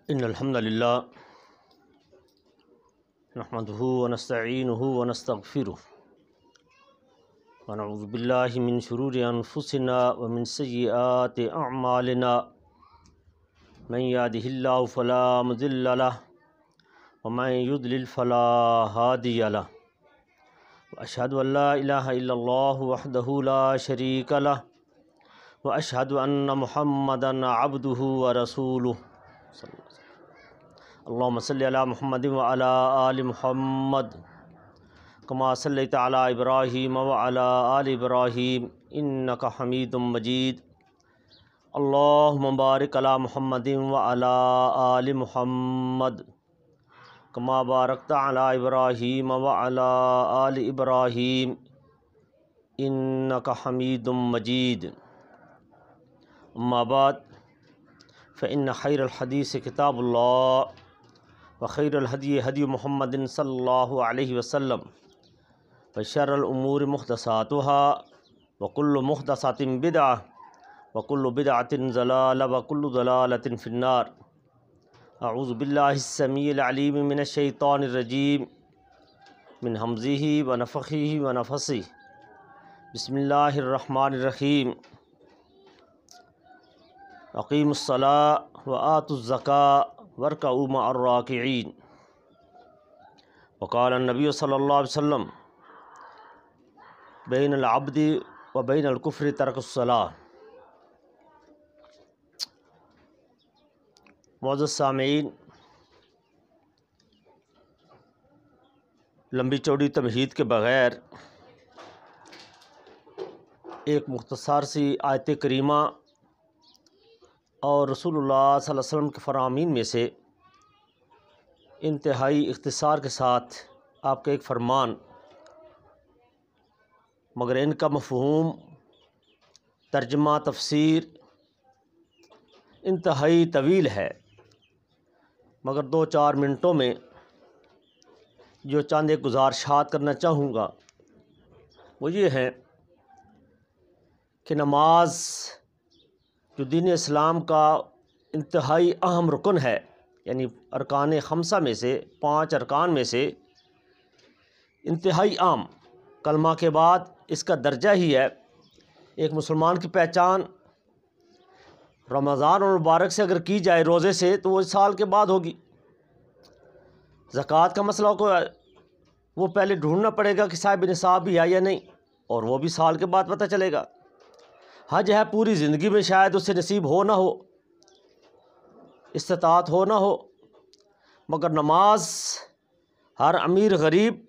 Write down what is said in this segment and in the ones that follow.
ان الحمد للہ نحمده ونستعینه ونستغفره ونعوذ باللہ من شرور انفسنا ومن سیئات اعمالنا من يهده الله فلا مضل له ومن يضلل فلا هادي له واشهد ان لا اله الا الله وحده لا شريك له واشهد ان محمدا عبده ورسوله اللهم صل علی محمد وعلی آل محمد کما صلیت علی ابراہیم وعلی آل ابراہیم انک حمید مجید اللہم بارک علی محمد وعلی آل محمد کما بارکت علی ابراہیم وعلی آل ابراہیم انک حمید مجید اما بعد فإن خیر الحدیث کتاب اللہ وخیر الہدی ہدی محمد صلی اللہ علیہ وسلم وشر الامور محدثاتها وکل محدثات بدعہ وکل بدعۃ ضلالہ وکل ضلالۃ فی النار اعوذ باللہ السمیع العلیم من الشیطان الرجیم من حمزہ ونفخہ ونفثہ بسم اللہ الرحمن الرحیم اقیموا الصلاۃ وآتوا الزکاۃ وارکعوا مع الراکعین وقال النبی صلی اللہ علیہ وسلم بین العبد و بین الکفر ترک الصلاۃ۔ معزز سامعین، لمبی چوڑی تمہید کے بغیر ایک مختصر سی آیت کریمہ اور رسول اللہ صلی اللہ علیہ وسلم کے فرامین میں سے انتہائی اختصار کے ساتھ آپ کا ایک فرمان، مگر ان کا مفہوم، ترجمہ، تفسیر انتہائی طویل ہے، مگر 2-4 منٹوں میں جو چند ایک گزارشات کرنا چاہوں گا وہ یہ ہے کہ نماز جو دین اسلام کا انتہائی اہم رکن ہے، یعنی ارکان خمسہ میں سے 5 ارکان میں سے انتہائی اہم، کلمہ کے بعد اس کا درجہ ہی ہے۔ ایک مسلمان کی پہچان رمضان المبارک سے اگر کی جائے، روزے سے، تو وہ سال کے بعد ہوگی۔ زکوٰۃ کا مسئلہ کو وہ پہلے ڈھونڈنا پڑے گا کہ صاحب نصاب بھی ہے یا نہیں، اور وہ بھی سال کے بعد پتہ چلے گا۔ حج ہے، پوری زندگی میں شاید اسے نصیب ہو نہ ہو، استطاعت ہو نہ ہو، مگر نماز ہر امیر غریب،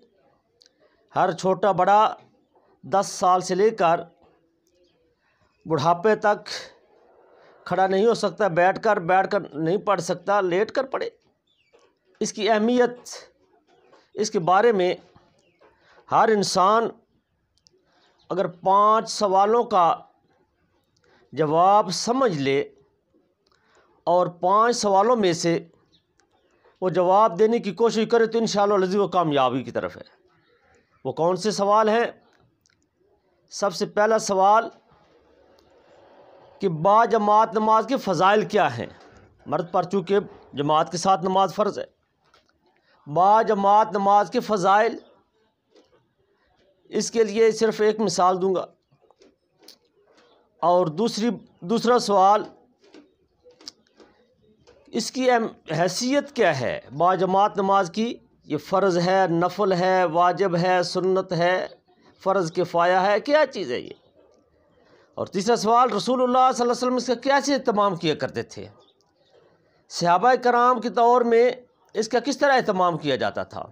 ہر چھوٹا بڑا 10 سال سے لے کر بڑھاپے تک کھڑا نہیں ہو سکتا، بیٹھ کر نہیں پڑھ سکتا، لیٹ کر پڑھے۔ اس کی اہمیت، اس کے بارے میں ہر انسان اگر 5 سوالوں کا جواب سمجھ لے اور 5 سوالوں میں سے وہ جواب دینے کی کوشش کرے تو انشاءاللہ العزیز وہ کامیابی کی طرف ہے۔ وہ کون سے سوال ہیں؟ سب سے پہلا سوال کہ با جماعت نماز کے فضائل کیا ہیں؟ مرد پر چونکہ جماعت کے ساتھ نماز فرض ہے، با جماعت نماز کے فضائل، اس کے لیے صرف ایک مثال دوں گا۔ اور دوسرا سوال، اس کی حیثیت کیا ہے؟ با جماعت نماز کی یہ فرض ہے، نفل ہے، واجب ہے، سنت ہے، فرض کفایہ ہے، کیا چیز ہے یہ؟ اور تیسرا سوال، رسول اللہ صلی اللہ علیہ وسلم اس کا کیسے اہتمام کیا کرتے تھے؟ صحابہ کرام کے دور میں اس کا کس طرح اہتمام کیا جاتا تھا؟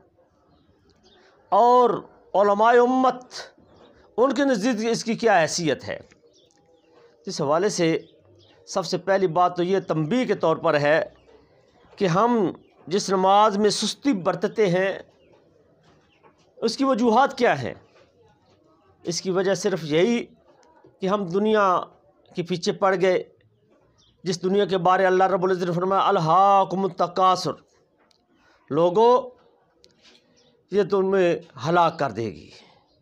اور علماء امت، ان کے نزدیک اس کی کیا حیثیت ہے؟ اس حوالے سے سب سے پہلی بات تو یہ تنبیہ کے طور پر ہے کہ ہم جس نماز میں سستی برتتے ہیں اس کی وجوہات کیا ہیں؟ اس کی وجہ صرف یہی کہ ہم دنیا کے پیچھے پڑ گئے، جس دنیا کے بارے اللہ رب العزت نے فرمایا الہاکم التکاثر، لوگوں یہ تمہیں ہلاک کر دے گی،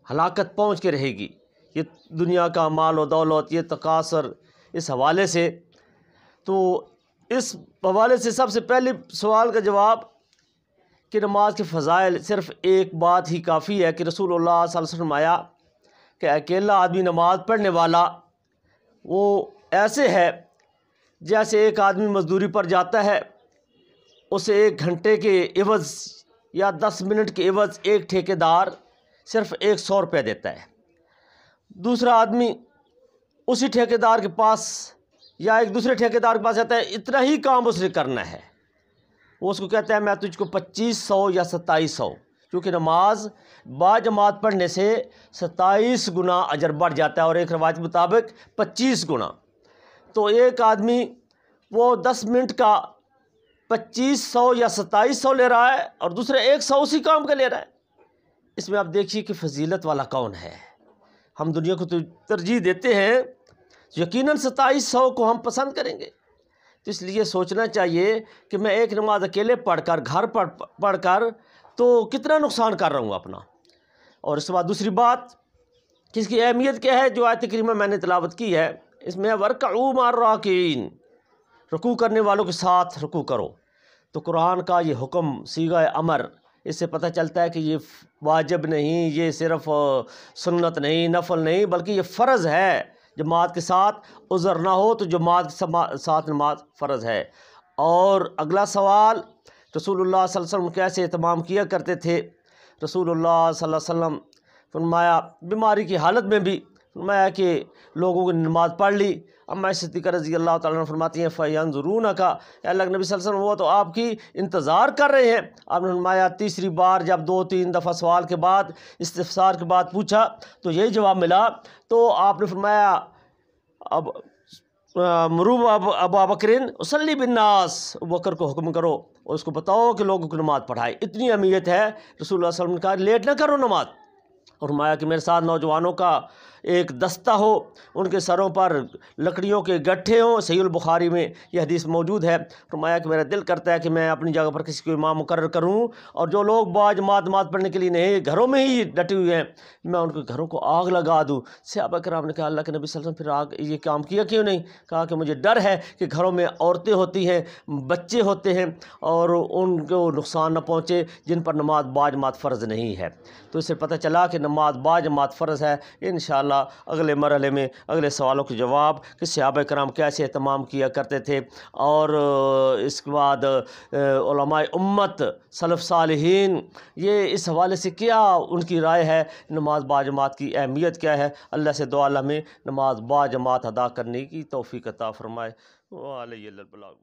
ہلاکت پہنچ کے رہے گی، یہ دنیا کا مال و دولت، یہ تکاثر، اس حوالے سے تو اس حوالے سے سب سے پہلے سوال کا جواب کہ نماز کے فضائل، صرف ایک بات ہی کافی ہے کہ رسول اللہ صلی اللہ علیہ وسلم آیا کہ اکیلا آدمی نماز پڑھنے والا وہ ایسے ہے جیسے ایک آدمی مزدوری پر جاتا ہے، اسے 1 گھنٹے کے عوض یا 10 منٹ کے عوض ایک ٹھیکیدار صرف 100 روپے دیتا ہے۔ دوسرا آدمی اسی ٹھیکیدار کے پاس یا ایک دوسرے ٹھیکیدار کے پاس جاتا ہے، اتنا ہی کام اس نے کرنا ہے، وہ اس کو کہتا ہے میں تجھ کو 2500 یا 2700، کیونکہ نماز با جماعت پڑھنے سے 27 گنا اجر بڑھ جاتا ہے، اور ایک روایت کے مطابق 25 گنا۔ تو ایک آدمی وہ 10 منٹ کا 2500 یا 2700 لے رہا ہے، اور دوسرے 100 اسی کام کا لے رہا ہے۔ اس میں آپ دیکھیے کہ فضیلت والا کون ہے۔ ہم دنیا کو تو ترجیح دیتے ہیں، یقیناً 2700 کو ہم پسند کریں گے۔ تو اس لیے سوچنا چاہیے کہ میں ایک نماز اکیلے پڑھ کر، گھر پر پڑھ کر تو کتنا نقصان کر رہا ہوں اپنا۔ اور اس کے بعد دوسری بات کہ اس کی اہمیت کیا ہے، جو آیت کریمہ میں نے تلاوت کی ہے، اس میں وَارْكَعُوا مَعَ الرَّاكِعِينَ، رکوع کرنے والوں کے ساتھ رکوع کرو۔ تو قرآن کا یہ حکم صیغہ امر، اس سے پتہ چلتا ہے کہ یہ واجب نہیں، یہ صرف سنت نہیں، نفل نہیں، بلکہ یہ فرض ہے۔ جماعت کے ساتھ عذر نہ ہو تو جماعت کے ساتھ نماز فرض ہے۔ اور اگلا سوال، رسول اللہ صلی اللہ علیہ وسلم کیسے اہتمام کیا کرتے تھے؟ رسول اللہ صلی اللہ علیہ وسلم فرمایا، بیماری کی حالت میں بھی فرمایا کہ لوگوں کی نماز پڑھ لی۔ اماں صدیقہ رضی اللہ تعالیٰ عنہ فرماتی ہیں فَيَنْظُرُونَكَ، اے اللہ کے نبی صلی اللہ علیہ وسلم وہ تو آپ کی انتظار کر رہے ہیں۔ آپ نے فرمایا تیسری بار جب 2-3 دفعہ سوال کے بعد، استفسار کے بعد پوچھا تو یہی جواب ملا، تو آپ نے فرمایا اب مرو ابا بکرین اصلی بالناس، ابو بکر کو حکم کرو اور اس کو بتاؤ کہ لوگوں کو نماز پڑھائے۔ اتنی اہمیت ہے، رسول اللہ صلی اللہ علیہ وسلم نے کہا لیٹ نہ کرو نماز، اور فرمایا کہ میرے ساتھ نوجوانوں کا ایک دستہ ہو، ان کے سروں پر لکڑیوں کے گٹھے ہوں۔ صحیح البخاری میں یہ حدیث موجود ہے۔ فرمایا کہ میرا دل کرتا ہے کہ میں اپنی جگہ پر کسی کو امام مقرر کروں، اور جو لوگ باجماعت نماز پڑھنے کے لیے نہیں، گھروں میں ہی ڈٹے ہوئے ہیں، میں ان کے گھروں کو آگ لگا دوں۔ صحابہ کرام نے کہا اللہ کے نبی صلی اللہ علیہ وسلم پھر آگ یہ کام کیا کیوں نہیں؟ کہا کہ مجھے ڈر ہے کہ گھروں میں عورتیں ہوتی ہیں، بچے ہوتے ہیں، اور ان کو نقصان نہ پہنچے جن پر نماز باجماعت فرض نہیں ہے۔ تو اس سے پتہ چلا کہ نماز باجماعت فرض ہے۔ انشاءاللہ اگلے مرحلے میں اگلے سوالوں کے جواب کہ صحابہ کرام کیسے اہتمام کیا کرتے تھے، اور اس کے بعد علماء امت سلف صالحین یہ اس حوالے سے کیا ان کی رائے ہے، نماز باجماعت کی اہمیت کیا ہے۔ اللہ سے دعا ہمیں نماز باجماعت ادا کرنے کی توفیق عطا فرمائے۔ وعلیہ البلاغ۔